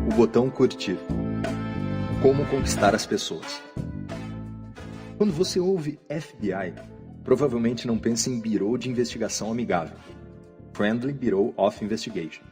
O botão curtir. Como conquistar as pessoas. Quando você ouve FBI, provavelmente não pensa em Bureau de Investigação Amigável, Friendly Bureau of Investigation.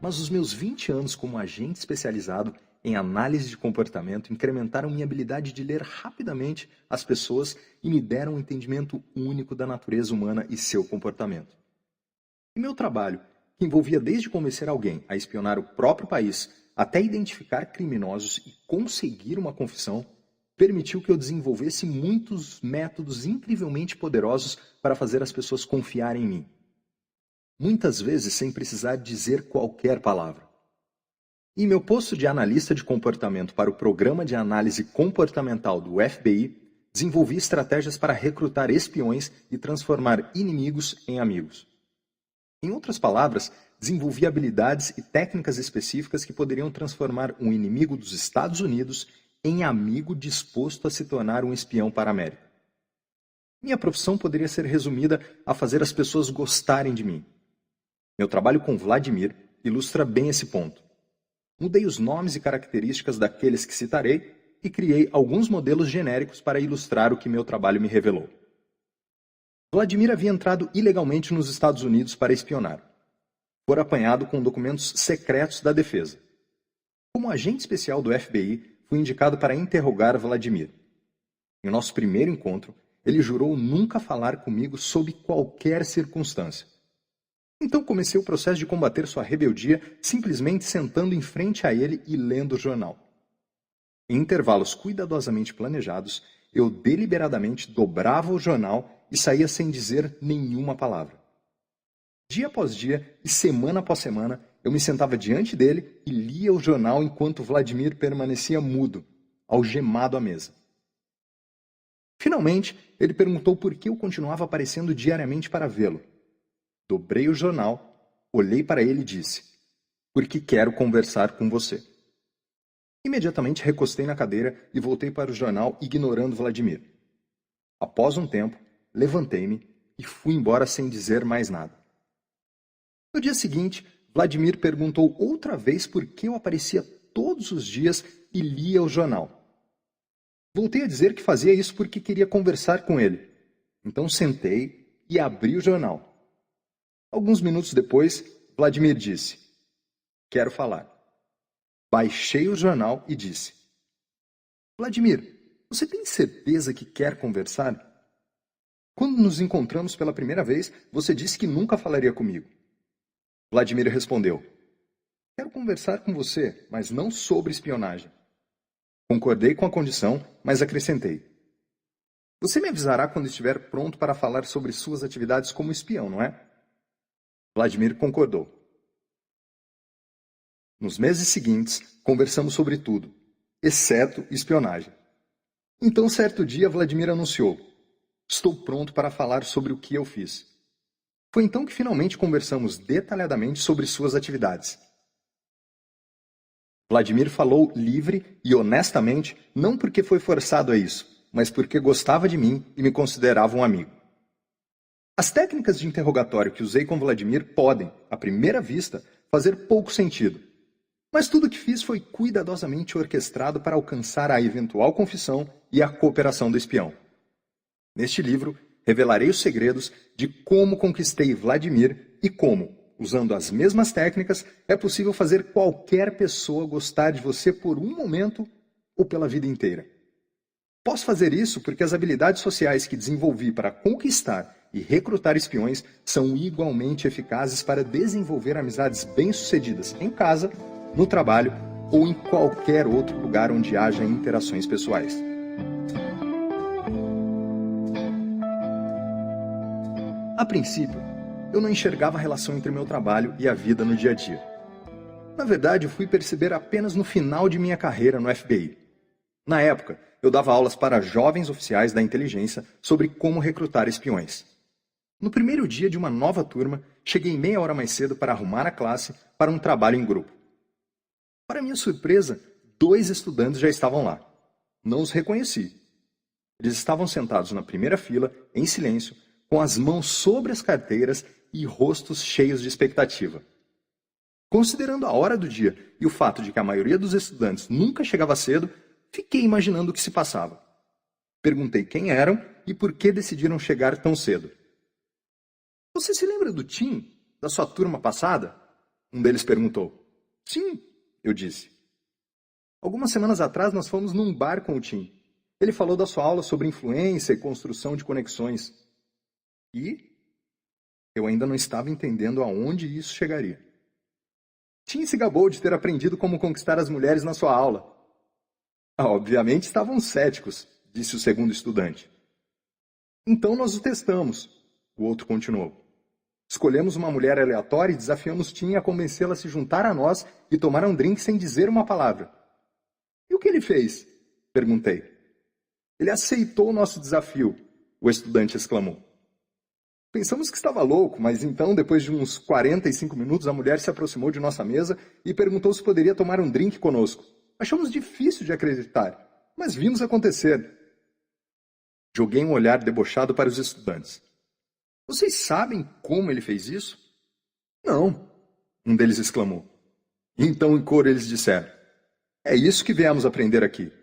Mas os meus 20 anos como agente especializado em análise de comportamento incrementaram minha habilidade de ler rapidamente as pessoas e me deram um entendimento único da natureza humana e seu comportamento. E meu trabalho, que envolvia desde convencer alguém a espionar o próprio país até identificar criminosos e conseguir uma confissão, permitiu que eu desenvolvesse muitos métodos incrivelmente poderosos para fazer as pessoas confiarem em mim. Muitas vezes sem precisar dizer qualquer palavra. Em meu posto de analista de comportamento para o Programa de Análise Comportamental do FBI, desenvolvi estratégias para recrutar espiões e transformar inimigos em amigos. Em outras palavras, desenvolvi habilidades e técnicas específicas que poderiam transformar um inimigo dos Estados Unidos em amigo disposto a se tornar um espião para a América. Minha profissão poderia ser resumida a fazer as pessoas gostarem de mim. Meu trabalho com Vladimir ilustra bem esse ponto. Mudei os nomes e características daqueles que citarei e criei alguns modelos genéricos para ilustrar o que meu trabalho me revelou. Vladimir havia entrado ilegalmente nos Estados Unidos para espionar. Fora apanhado com documentos secretos da defesa. Como agente especial do FBI, fui indicado para interrogar Vladimir. Em nosso primeiro encontro, ele jurou nunca falar comigo sob qualquer circunstância. Então comecei o processo de combater sua rebeldia simplesmente sentando em frente a ele e lendo o jornal. Em intervalos cuidadosamente planejados, eu deliberadamente dobrava o jornal e saía sem dizer nenhuma palavra. Dia após dia e semana após semana, eu me sentava diante dele e lia o jornal enquanto Vladimir permanecia mudo, algemado à mesa. Finalmente, ele perguntou por que eu continuava aparecendo diariamente para vê-lo. Dobrei o jornal, olhei para ele e disse: "Porque quero conversar com você." Imediatamente recostei na cadeira e voltei para o jornal, ignorando Vladimir. Após um tempo, levantei-me e fui embora sem dizer mais nada. No dia seguinte, Vladimir perguntou outra vez por que eu aparecia todos os dias e lia o jornal. Voltei a dizer que fazia isso porque queria conversar com ele. Então sentei e abri o jornal. Alguns minutos depois, Vladimir disse: "Quero falar." Baixei o jornal e disse: "Vladimir, você tem certeza que quer conversar? Quando nos encontramos pela primeira vez, você disse que nunca falaria comigo." Vladimir respondeu: "Quero conversar com você, mas não sobre espionagem." Concordei com a condição, mas acrescentei: "Você me avisará quando estiver pronto para falar sobre suas atividades como espião, não é?" Vladimir concordou. Nos meses seguintes, conversamos sobre tudo, exceto espionagem. Então, certo dia, Vladimir anunciou: "Estou pronto para falar sobre o que eu fiz." Foi então que finalmente conversamos detalhadamente sobre suas atividades. Vladimir falou livre e honestamente, não porque foi forçado a isso, mas porque gostava de mim e me considerava um amigo. As técnicas de interrogatório que usei com Vladimir podem, à primeira vista, fazer pouco sentido. Mas tudo o que fiz foi cuidadosamente orquestrado para alcançar a eventual confissão e a cooperação do espião. Neste livro, revelarei os segredos de como conquistei Vladimir e como, usando as mesmas técnicas, é possível fazer qualquer pessoa gostar de você por um momento ou pela vida inteira. Posso fazer isso porque as habilidades sociais que desenvolvi para conquistar e recrutar espiões são igualmente eficazes para desenvolver amizades bem-sucedidas em casa, no trabalho ou em qualquer outro lugar onde haja interações pessoais. A princípio, eu não enxergava a relação entre meu trabalho e a vida no dia a dia. Na verdade, eu fui perceber apenas no final de minha carreira no FBI. Na época, eu dava aulas para jovens oficiais da inteligência sobre como recrutar espiões. No primeiro dia de uma nova turma, cheguei meia hora mais cedo para arrumar a classe para um trabalho em grupo. Para minha surpresa, 2 estudantes já estavam lá. Não os reconheci. Eles estavam sentados na primeira fila, em silêncio, com as mãos sobre as carteiras e rostos cheios de expectativa. Considerando a hora do dia e o fato de que a maioria dos estudantes nunca chegava cedo, fiquei imaginando o que se passava. Perguntei quem eram e por que decidiram chegar tão cedo. Você se lembra do Tim, da sua turma passada? Um deles perguntou. Sim, eu disse. Algumas semanas atrás nós fomos num bar com o Tim. Ele falou da sua aula sobre influência e construção de conexões. E eu ainda não estava entendendo aonde isso chegaria. Tim se gabou de ter aprendido como conquistar as mulheres na sua aula. Obviamente estavam céticos, disse o segundo estudante. Então nós o testamos, o outro continuou. Escolhemos uma mulher aleatória e desafiamos Tim a convencê-la a se juntar a nós e tomar um drink sem dizer uma palavra. E o que ele fez? Perguntei. Ele aceitou o nosso desafio, o estudante exclamou. Pensamos que estava louco, mas então, depois de uns 45 minutos, a mulher se aproximou de nossa mesa e perguntou se poderia tomar um drink conosco. Achamos difícil de acreditar, mas vimos acontecer. Joguei um olhar debochado para os estudantes. Vocês sabem como ele fez isso? Não, um deles exclamou. Então, em coro, eles disseram, é isso que viemos aprender aqui.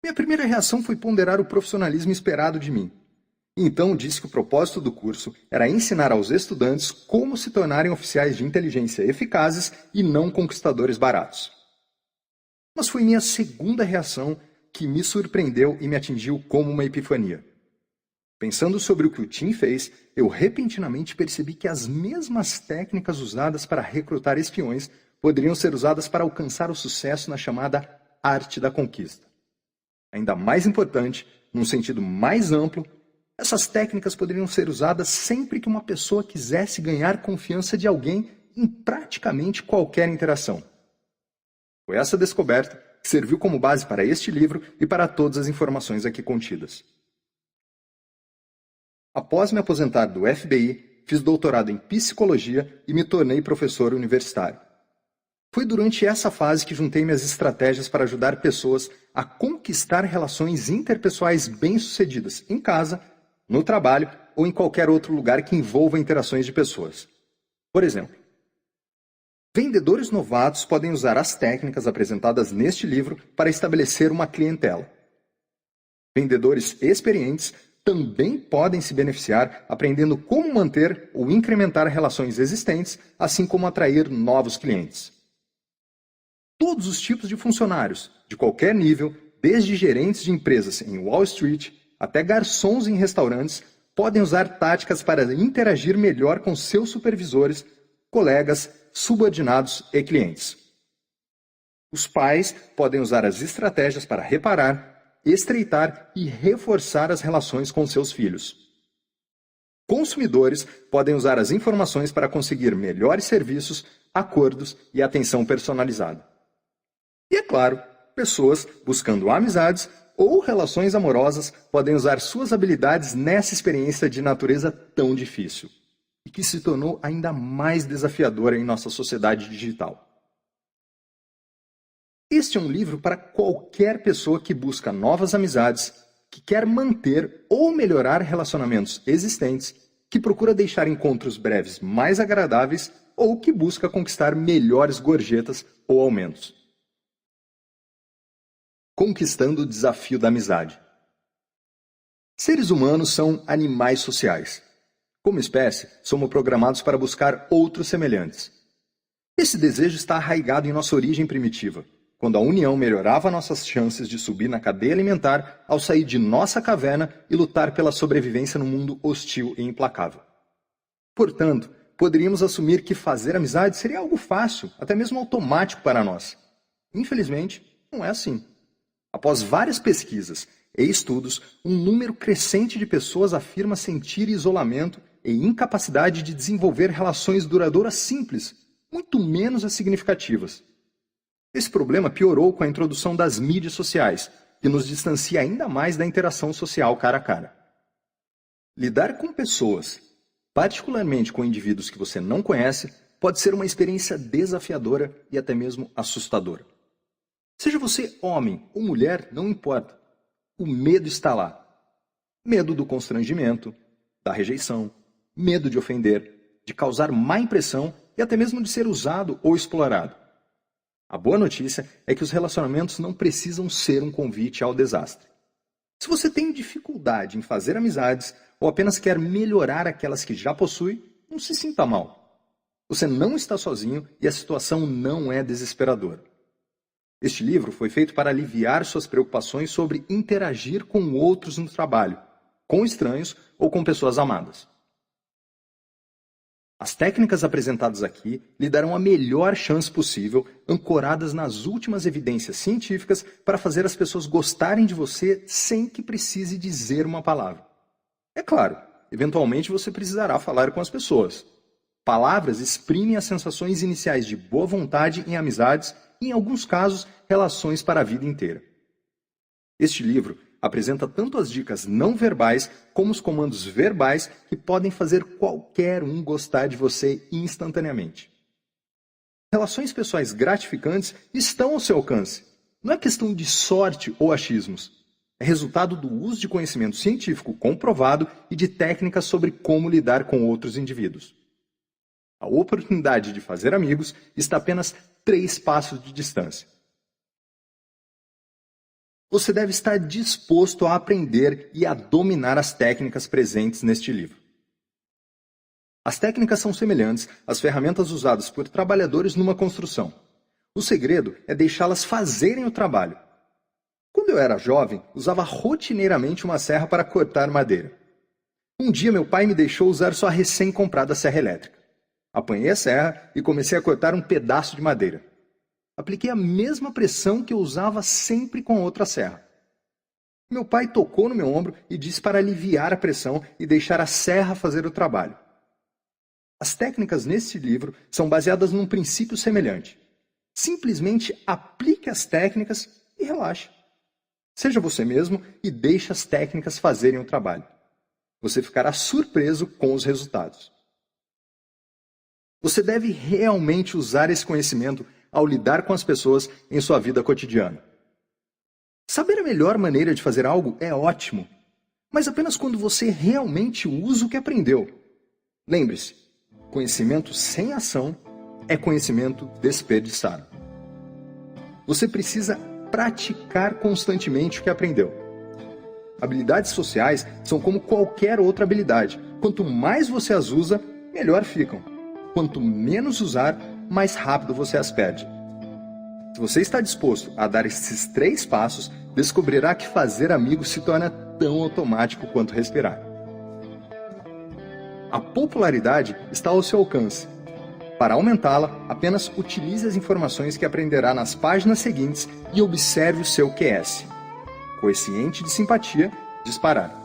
Minha primeira reação foi ponderar o profissionalismo esperado de mim. Então disse que o propósito do curso era ensinar aos estudantes como se tornarem oficiais de inteligência eficazes e não conquistadores baratos. Mas foi minha segunda reação que me surpreendeu e me atingiu como uma epifania. Pensando sobre o que o Tim fez, eu repentinamente percebi que as mesmas técnicas usadas para recrutar espiões poderiam ser usadas para alcançar o sucesso na chamada arte da conquista. Ainda mais importante, num sentido mais amplo, essas técnicas poderiam ser usadas sempre que uma pessoa quisesse ganhar confiança de alguém em praticamente qualquer interação. Foi essa descoberta que serviu como base para este livro e para todas as informações aqui contidas. Após me aposentar do FBI, fiz doutorado em psicologia e me tornei professor universitário. Foi durante essa fase que juntei minhas estratégias para ajudar pessoas a conquistar relações interpessoais bem-sucedidas em casa, no trabalho ou em qualquer outro lugar que envolva interações de pessoas. Por exemplo, vendedores novatos podem usar as técnicas apresentadas neste livro para estabelecer uma clientela. Vendedores experientes também podem se beneficiar aprendendo como manter ou incrementar relações existentes, assim como atrair novos clientes. Todos os tipos de funcionários, de qualquer nível, desde gerentes de empresas em Wall Street até garçons em restaurantes, podem usar táticas para interagir melhor com seus supervisores, colegas, subordinados e clientes. Os pais podem usar as estratégias para reparar, estreitar e reforçar as relações com seus filhos. Consumidores podem usar as informações para conseguir melhores serviços, acordos e atenção personalizada. E é claro, pessoas buscando amizades ou relações amorosas podem usar suas habilidades nessa experiência de natureza tão difícil e que se tornou ainda mais desafiadora em nossa sociedade digital. Este é um livro para qualquer pessoa que busca novas amizades, que quer manter ou melhorar relacionamentos existentes, que procura deixar encontros breves mais agradáveis ou que busca conquistar melhores gorjetas ou aumentos. Conquistando o desafio da amizade. Seres humanos são animais sociais. Como espécie, somos programados para buscar outros semelhantes. Esse desejo está arraigado em nossa origem primitiva, quando a união melhorava nossas chances de subir na cadeia alimentar ao sair de nossa caverna e lutar pela sobrevivência num mundo hostil e implacável. Portanto, poderíamos assumir que fazer amizade seria algo fácil, até mesmo automático para nós. Infelizmente, não é assim. Após várias pesquisas e estudos, um número crescente de pessoas afirma sentir isolamento e incapacidade de desenvolver relações duradouras simples, muito menos as significativas. Esse problema piorou com a introdução das mídias sociais, que nos distancia ainda mais da interação social cara a cara. Lidar com pessoas, particularmente com indivíduos que você não conhece, pode ser uma experiência desafiadora e até mesmo assustadora. Seja você homem ou mulher, não importa. O medo está lá. Medo do constrangimento, da rejeição, medo de ofender, de causar má impressão e até mesmo de ser usado ou explorado. A boa notícia é que os relacionamentos não precisam ser um convite ao desastre. Se você tem dificuldade em fazer amizades ou apenas quer melhorar aquelas que já possui, não se sinta mal. Você não está sozinho e a situação não é desesperadora. Este livro foi feito para aliviar suas preocupações sobre interagir com outros no trabalho, com estranhos ou com pessoas amadas. As técnicas apresentadas aqui lhe darão a melhor chance possível, ancoradas nas últimas evidências científicas, para fazer as pessoas gostarem de você sem que precise dizer uma palavra. É claro, eventualmente você precisará falar com as pessoas. Palavras exprimem as sensações iniciais de boa vontade em amizades e, em alguns casos, relações para a vida inteira. Este livro apresenta tanto as dicas não verbais como os comandos verbais que podem fazer qualquer um gostar de você instantaneamente. Relações pessoais gratificantes estão ao seu alcance. Não é questão de sorte ou achismos. É resultado do uso de conhecimento científico comprovado e de técnicas sobre como lidar com outros indivíduos. A oportunidade de fazer amigos está a apenas 3 passos de distância. Você deve estar disposto a aprender e a dominar as técnicas presentes neste livro. As técnicas são semelhantes às ferramentas usadas por trabalhadores numa construção. O segredo é deixá-las fazerem o trabalho. Quando eu era jovem, usava rotineiramente uma serra para cortar madeira. Um dia meu pai me deixou usar sua recém-comprada serra elétrica. Apanhei a serra e comecei a cortar um pedaço de madeira. Apliquei a mesma pressão que eu usava sempre com a outra serra. Meu pai tocou no meu ombro e disse para aliviar a pressão e deixar a serra fazer o trabalho. As técnicas neste livro são baseadas num princípio semelhante. Simplesmente aplique as técnicas e relaxe. Seja você mesmo e deixe as técnicas fazerem o trabalho. Você ficará surpreso com os resultados. Você deve realmente usar esse conhecimento ao lidar com as pessoas em sua vida cotidiana. Saber a melhor maneira de fazer algo é ótimo, mas apenas quando você realmente usa o que aprendeu. Lembre-se, conhecimento sem ação é conhecimento desperdiçado. Você precisa praticar constantemente o que aprendeu. Habilidades sociais são como qualquer outra habilidade. Quanto mais você as usa, melhor ficam. Quanto menos usar, mais rápido você as perde. Se você está disposto a dar esses 3 passos, descobrirá que fazer amigos se torna tão automático quanto respirar. A popularidade está ao seu alcance. Para aumentá-la, apenas utilize as informações que aprenderá nas páginas seguintes e observe o seu QS. Quociente de simpatia, disparar.